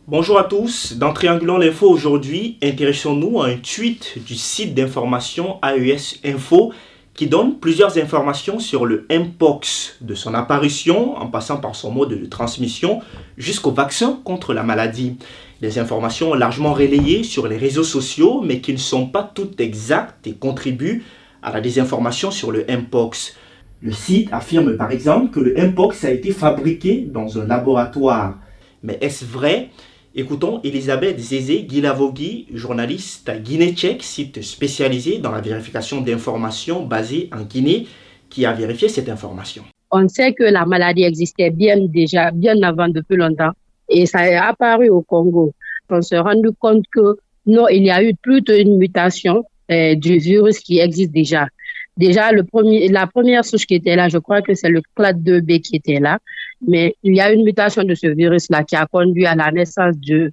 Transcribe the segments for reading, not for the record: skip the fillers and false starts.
Bonjour à tous, dans Triangulant l'info aujourd'hui, intéressons-nous à un tweet du site d'information AES Info qui donne plusieurs informations sur le Mpox, de son apparition en passant par son mode de transmission jusqu'au vaccin contre la maladie. Des informations largement relayées sur les réseaux sociaux mais qui ne sont pas toutes exactes et contribuent à la désinformation sur le Mpox. Le site affirme par exemple que le Mpox a été fabriqué dans un laboratoire. Mais est-ce vrai? Écoutons Elisabeth Zézé-Guilavogui, journaliste à Guinée-Tchèque, site spécialisé dans la vérification d'informations basé en Guinée, qui a vérifié cette information. On sait que la maladie existait bien avant, depuis longtemps, et ça est apparu au Congo. On s'est rendu compte que non, il y a eu plutôt une mutation du virus qui existe déjà. Déjà, la première souche qui était là, je crois que c'est le clade 2B qui était là, mais il y a une mutation de ce virus-là qui a conduit à la naissance d'une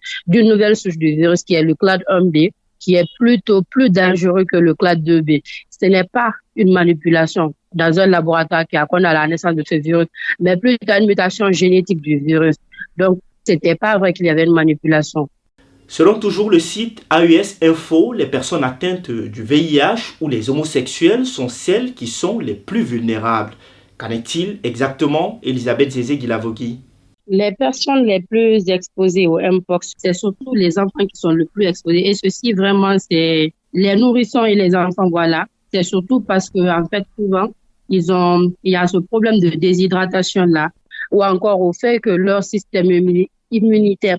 nouvelle souche du virus qui est le clade 1B, qui est plutôt plus dangereux que le clade 2B. Ce n'est pas une manipulation dans un laboratoire qui a conduit à la naissance de ce virus, mais plutôt une mutation génétique du virus. Donc, c'était pas vrai qu'il y avait une manipulation. Selon toujours le site AES Info, les personnes atteintes du VIH ou les homosexuels sont celles qui sont les plus vulnérables. Qu'en est-il exactement, Elisabeth Zézé-Guilavogui? Les personnes les plus exposées au Mpox, c'est surtout les enfants qui sont le plus exposés. Et ceci, vraiment, c'est les nourrissons et les enfants, voilà. C'est surtout parce que, en fait, souvent, il y a ce problème de déshydratation là, ou encore au fait que leur système immunitaire,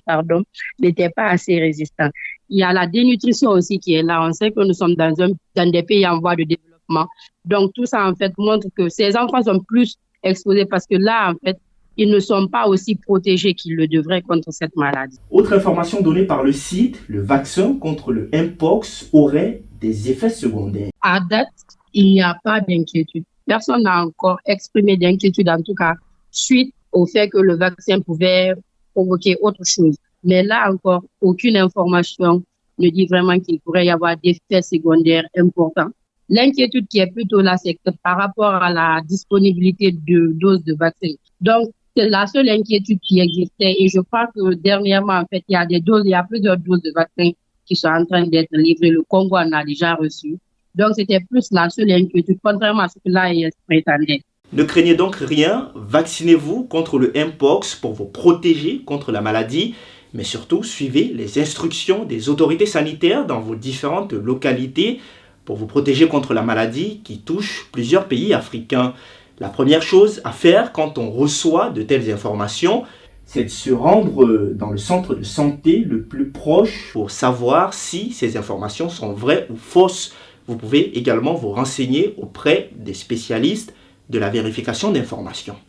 n'était pas assez résistant. Il y a la dénutrition aussi qui est là. On sait que nous sommes dans des pays en voie de développement. Donc, tout ça, en fait, montre que ces enfants sont plus exposés parce que là, en fait, ils ne sont pas aussi protégés qu'ils le devraient contre cette maladie. Autre information donnée par le site, le vaccin contre le Mpox aurait des effets secondaires. À date, il n'y a pas d'inquiétude. Personne n'a encore exprimé d'inquiétude, en tout cas, suite au fait que le vaccin pouvait provoquer autre chose. Mais là encore, aucune information ne dit vraiment qu'il pourrait y avoir d'effets secondaires importants. L'inquiétude qui est plutôt là, c'est que par rapport à la disponibilité de doses de vaccin. Donc, c'est la seule inquiétude qui existait. Et je crois que dernièrement, en fait, il y a plusieurs doses de vaccins qui sont en train d'être livrées. Le Congo en a déjà reçu. Donc, c'était plus la seule inquiétude, contrairement à ce que l'AES prétendait. Ne craignez donc rien, vaccinez-vous contre le Mpox pour vous protéger contre la maladie, mais surtout suivez les instructions des autorités sanitaires dans vos différentes localités pour vous protéger contre la maladie qui touche plusieurs pays africains. La première chose à faire quand on reçoit de telles informations, c'est de se rendre dans le centre de santé le plus proche pour savoir si ces informations sont vraies ou fausses. Vous pouvez également vous renseigner auprès des spécialistes de la vérification d'informations.